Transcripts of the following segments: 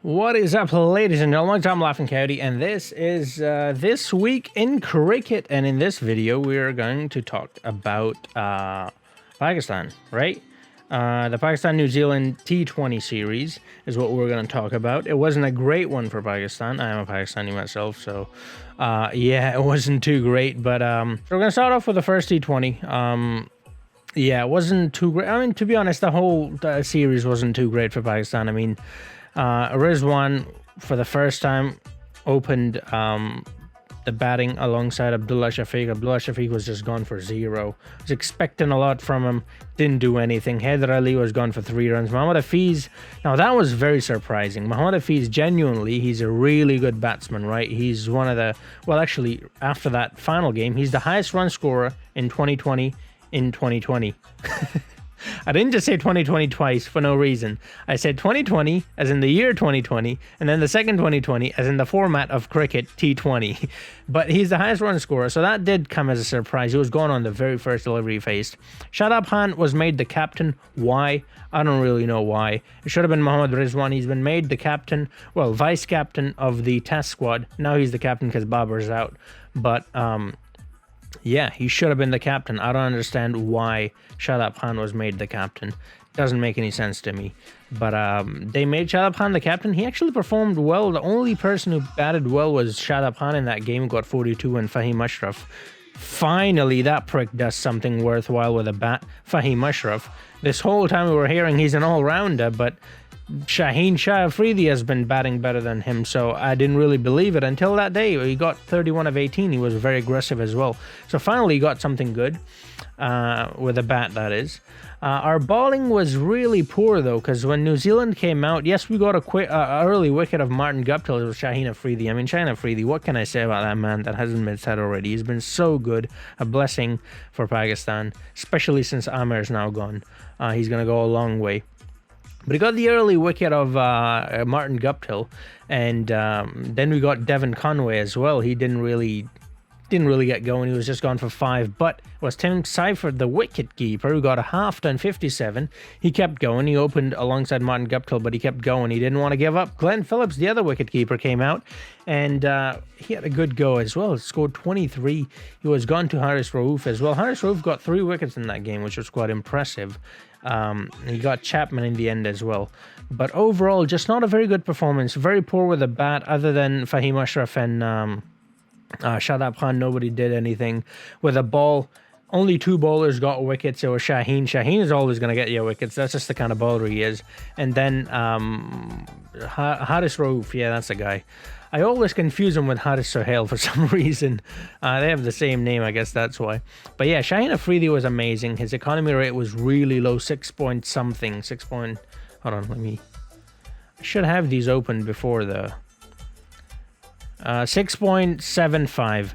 What is up, ladies and gentlemen? I'm Laughing Coyote, and this is This Week in Cricket. And in this video, we are going to talk about Pakistan, right? The Pakistan-New Zealand T20 series is what we're going to talk about. It wasn't a great one for Pakistan. I am a Pakistani myself, so yeah, it wasn't too great. But so we're going to start off with the first T20. Yeah, it wasn't too great. I mean, to be honest, the whole series wasn't too great for Pakistan. I mean, Rizwan, for the first time, opened the batting alongside Abdullah Shafiq. Abdullah Shafiq was just gone for 0. I was expecting a lot from him. Didn't do anything. Haider Ali was gone for 3 runs. Mohammad Hafiz, now that was very surprising. Mohammad Hafiz, genuinely, he's a really good batsman, right? He's one of the, well, actually, after that final game, he's the highest run scorer in 2020 in 2020. I didn't just say 2020 twice for no reason. I said 2020 as in the year 2020, and then the second 2020 as in the format of cricket, T20. But he's the highest run scorer, so that did come as a surprise. He was gone on the very first delivery he faced. Shadab Khan was made the captain. Why? I don't really know why. It should have been Mohammad Rizwan. He's been made the captain, well, vice captain of the test squad. Now he's the captain because Babar's out. But yeah, he should have been the captain. I don't understand why Shadab Khan was made the captain. Doesn't make any sense to me. But they made Shadab Khan the captain. He actually performed well. The only person who batted well was Shadab Khan in that game, got 42, and Fahim Ashraf. Finally, that prick does something worthwhile with a bat. Fahim Ashraf. This whole time we were hearing he's an all-rounder, but Shaheen Shah Afridi has been batting better than him, so I didn't really believe it until that day. He got 31 of 18. He was very aggressive as well. So finally he got something good with a bat, that is. Our bowling was really poor, though, because when New Zealand came out, yes, we got a quick early wicket of Martin Guptill. It was Shaheen Afridi. I mean, Shaheen Afridi, what can I say about that man that hasn't been said already? He's been so good. A blessing for Pakistan, especially since Amir's now gone. He's going to go a long way. But he got the early wicket of Martin Guptill, and then we got Devon Conway as well. He didn't really get going. He was just gone for 5. But it was Tim Seifert, the wicket keeper, who got a half done 57. He kept going. He opened alongside Martin Guptill, but he kept going. He didn't want to give up. Glenn Phillips, the other wicket keeper, came out, and he had a good go as well. He scored 23. He was gone to Haris Rauf as well. Haris Rauf got 3 wickets in that game, which was quite impressive. He got Chapman in the end as well. But overall, just not a very good performance. Very poor with the bat, other than Fahim Ashraf and Shadab Khan. Nobody did anything. With a ball, only 2 bowlers got wickets. It was Shaheen. Shaheen is always going to get you wickets. That's just the kind of bowler he is. And then Haris Rauf. Yeah, that's the guy. I always confuse him with Haris Sohail for some reason. They have the same name, I guess that's why. But yeah, Shaheen Afridi was amazing. His economy rate was really low, 6 point something. Hold on, I should have these open before the 6.75.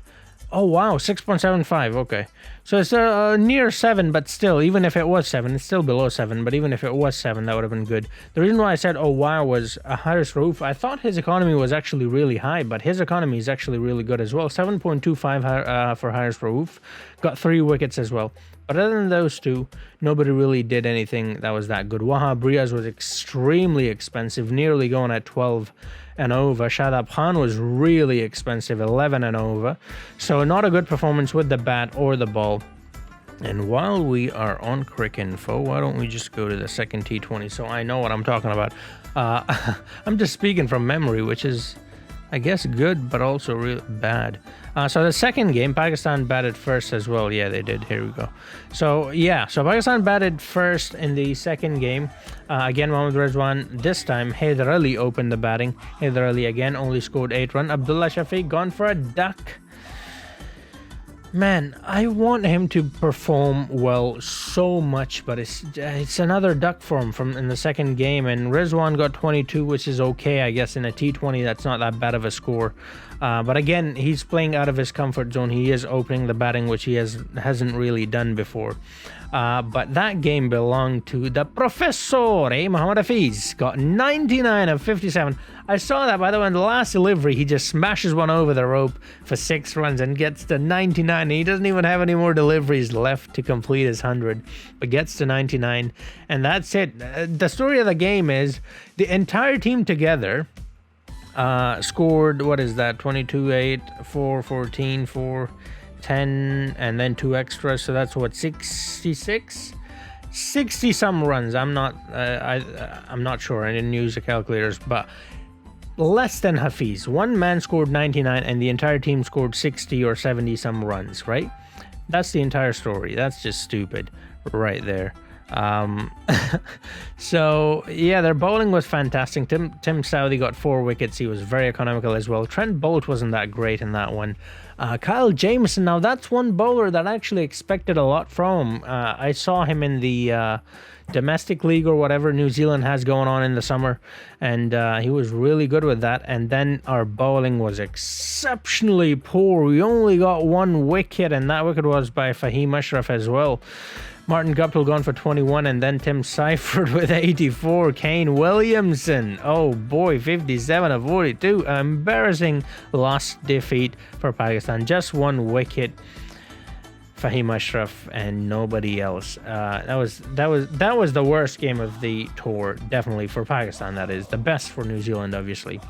Oh wow, 6.75. Okay, so it's near 7, but still, even if it was 7, it's still below 7. But even if it was 7, that would have been good. The reason why I said oh wow was Haris Rauf. I thought his economy was actually really high, but his economy is actually really good as well. 7.25 for Haris Rauf. Got 3 wickets as well. But other than those 2, nobody really did anything that was that good. Wahab Riaz was extremely expensive, nearly going at 12 and over. Shadab Khan was really expensive, 11 and over. So not a good performance with the bat or the ball. And while we are on Crick Info, why don't we just go to the second T20 so I know what I'm talking about. I'm just speaking from memory, which is, I guess, good, but also real bad. So the second game, Pakistan batted first as well. Yeah, they did. Here we go. So yeah, so Pakistan batted first in the second game. Again, Mohammad Rizwan. This time, Haider Ali opened the batting. Haider Ali again only scored 8 runs. Abdullah Shafiq gone for a duck. Man, I want him to perform well so much, but it's another duck for him from in the second game. And Rizwan got 22, which is okay, I guess, in a T20. That's not that bad of a score. But again, he's playing out of his comfort zone. He is opening the batting, which he hasn't really done before. But that game belonged to the Professor, Mohammad Hafiz. Got 99 of 57. I saw that, by the way, in the last delivery, he just smashes one over the rope for 6 runs and gets to 99. And he doesn't even have any more deliveries left to complete his 100, but gets to 99. And that's it. The story of the game is the entire team together scored, what is that, 22, 8, 4, 14, 4, 10, and then 2 extras, so that's what, 66? 60 some runs. I'm not sure. I didn't use the calculators, but less than Hafiz. One man scored 99 and the entire team scored 60 or 70 some runs, right? That's the entire story. That's just stupid right there. So yeah, their bowling was fantastic. Tim Southee got 4 wickets. He was very economical as well. Trent Boult wasn't that great in that one. Kyle Jamieson, now that's one bowler that I actually expected a lot from. I saw him in the domestic league or whatever New Zealand has going on in the summer, and he was really good with that. And then our bowling was exceptionally poor. We only got 1 wicket, and that wicket was by Fahim Ashraf as well. Martin Guptill gone for 21, and then Tim Seifert with 84. Kane Williamson, oh boy, 57 of 42. Embarrassing lost defeat for Pakistan. Just 1 wicket. Fahim Ashraf and nobody else. That was the worst game of the tour, definitely for Pakistan. That is the best for New Zealand, obviously.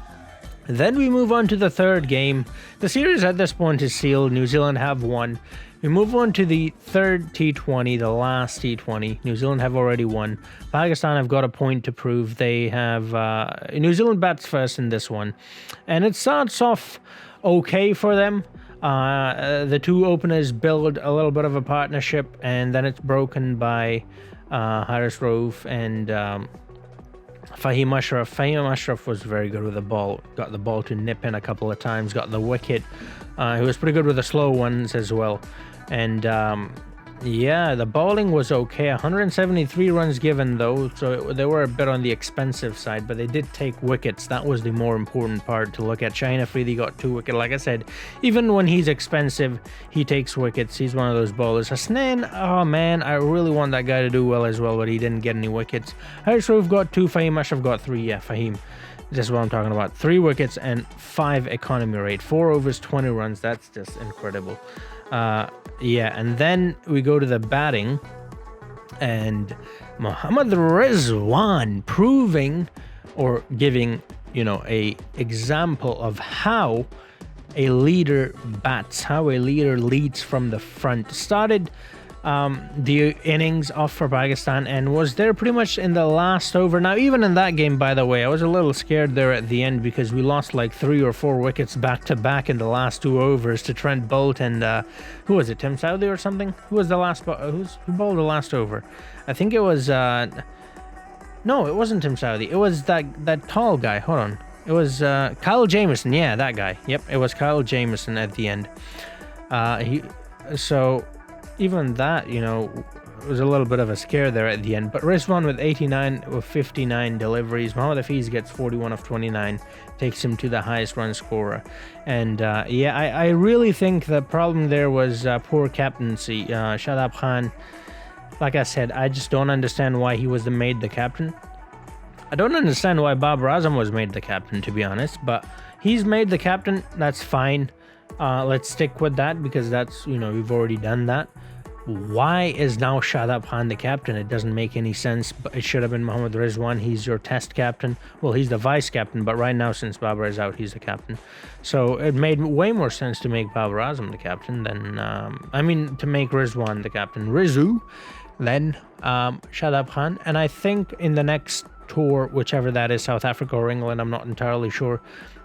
Then we move on to the third game. The series at this point is sealed. New Zealand have won. We move on to the third T20, the last T20. New Zealand have already won. Pakistan have got a point to prove. They have New Zealand bats first in this one, and it starts off okay for them. The 2 openers build a little bit of a partnership, and then it's broken by Haris Rauf and Fahim Ashraf. Fahim Ashraf was very good with the ball. Got the ball to nip in a couple of times. Got the wicket. He was pretty good with the slow ones as well. And yeah, the bowling was okay. 173 runs given though, so they were a bit on the expensive side, but they did take wickets. That was the more important part to look at. Shaheen Afridi got 2 wickets. Like I said, even when he's expensive, he takes wickets. He's one of those bowlers. Hasnain, oh man, I really want that guy to do well as well, but he didn't get any wickets. Haris Rauf got 2, Fahim Ashraf got 3. Yeah, Fahim. This is what I'm talking about. 3 wickets and 5 economy rate. 4 overs, 20 runs. That's just incredible. Yeah, and then we go to the batting, and Mohammad Rizwan proving or giving, a example of how a leader bats, how a leader leads from the front. Started the innings off for Pakistan and was there pretty much in the last over. Now, even in that game, by the way, I was a little scared there at the end because we lost like 3 or 4 wickets back to back in the last 2 overs to Trent Boult and who was it, Tim Southee or something? Who was the last who bowled the last over? I think it was no, it wasn't Tim Southee. It was that tall guy. Hold on. It was Kyle Jamieson. Yeah, that guy. Yep, it was Kyle Jamieson at the end. So even that, was a little bit of a scare there at the end. But Rizwan with 89 with 59 deliveries. Mohammad Hafiz gets 41 of 29, takes him to the highest run scorer. And yeah, I really think the problem there was poor captaincy. Shadab Khan, like I said, I just don't understand why he was made the captain. I don't understand why Babar Azam was made the captain, to be honest, but he's made the captain. That's fine. Let's stick with that because that's, we've already done that. Why is now Shadab Khan the captain? It doesn't make any sense. But it should have been Mohammad Rizwan. He's your test captain. Well, he's the vice captain, but right now, since Babar is out, he's the captain. So it made way more sense to make Babar Azam the captain than, to make Rizwan the captain. Rizu, then Shadab Khan. And I think in the next tour, whichever that is, South Africa or England, I'm not entirely sure,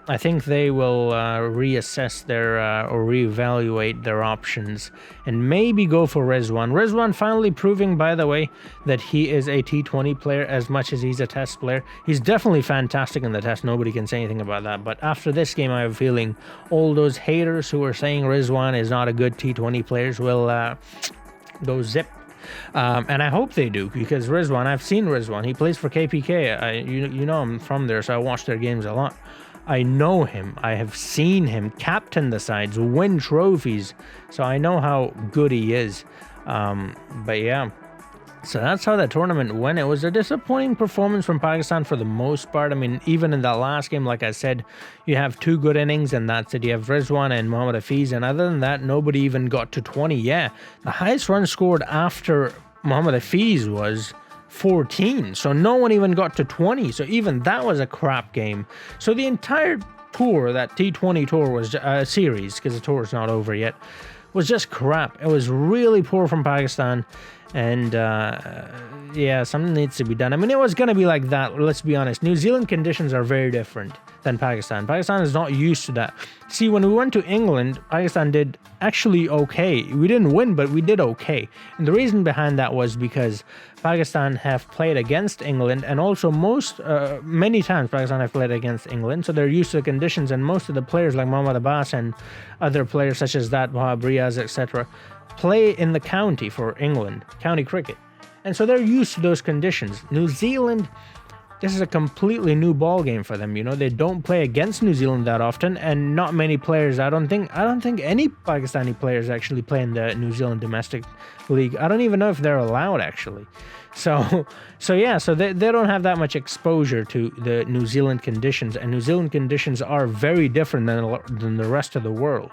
I think they will reassess their or reevaluate their options and maybe go for Rizwan. Rizwan finally proving, by the way, that he is a T20 player as much as he's a test player. He's definitely fantastic in the test. Nobody can say anything about that. But after this game, I have a feeling all those haters who are saying Rizwan is not a good T20 player will go zip. And I hope they do, because Rizwan, I've seen Rizwan. He plays for KPK. You know I'm from there, so I watch their games a lot. I know him. I have seen him captain the sides, win trophies, so I know how good he is. But yeah, so that's how that tournament went. It was a disappointing performance from Pakistan for the most part. I mean, even in that last game, like I said, you have 2 good innings and that's it. You have Rizwan and Mohammad Hafiz, and other than that, nobody even got to 20. Yeah, the highest run scored after Mohammad Hafiz was 14, so no one even got to 20, so even that was a crap game. So the entire tour, that T20 tour, was series, because the tour is not over yet, was just crap. It was really poor from Pakistan, and yeah, something needs to be done. I mean, it was going to be like that, let's be honest. New Zealand conditions are very different than Pakistan. Pakistan is not used to that. See, when we went to England, Pakistan did actually okay. We didn't win, but we did okay. And the reason behind that was because Pakistan have played against England, and also many times Pakistan have played against England, so they're used to the conditions, and most of the players like Mohammad Abbas and other players such as that, Wahab Riaz, etc., play in the county for England, county cricket. And so they're used to those conditions. New Zealand, this is a completely new ball game for them. You know, they don't play against New Zealand that often, and not many players. I don't think any Pakistani players actually play in the New Zealand domestic league. I don't even know if they're allowed actually. So they don't have that much exposure to the New Zealand conditions, and New Zealand conditions are very different than the rest of the world.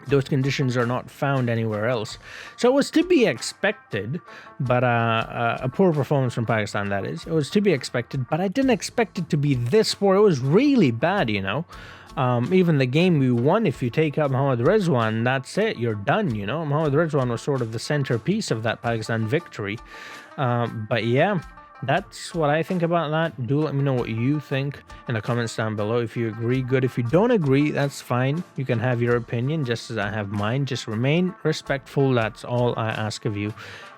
Those conditions are not found anywhere else. So it was to be expected, but a poor performance from Pakistan, that is. It was to be expected, but I didn't expect it to be this poor. It was really bad, you know. Even the game we won, if you take out Mohammad Rizwan, that's it. You're done, you know. Mohammad Rizwan was sort of the centerpiece of that Pakistan victory. But yeah, that's what I think about that. Do let me know what you think in the comments down below. If you agree, good. If you don't agree, that's fine. You can have your opinion just as I have mine. Just remain respectful. That's all I ask of you.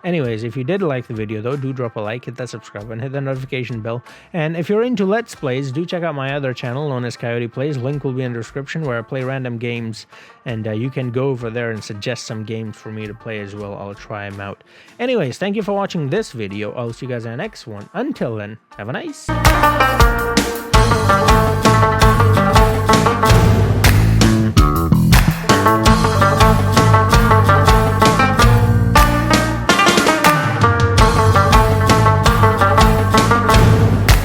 Anyways, if you did like the video though, do drop a like, hit that subscribe button, hit that notification bell. And if you're into Let's Plays, do check out my other channel known as Coyote Plays. Link will be in the description, where I play random games, and you can go over there and suggest some games for me to play as well. I'll try them out. Anyways, thank you for watching this video. I'll see you guys in the next one. Until then, have a nice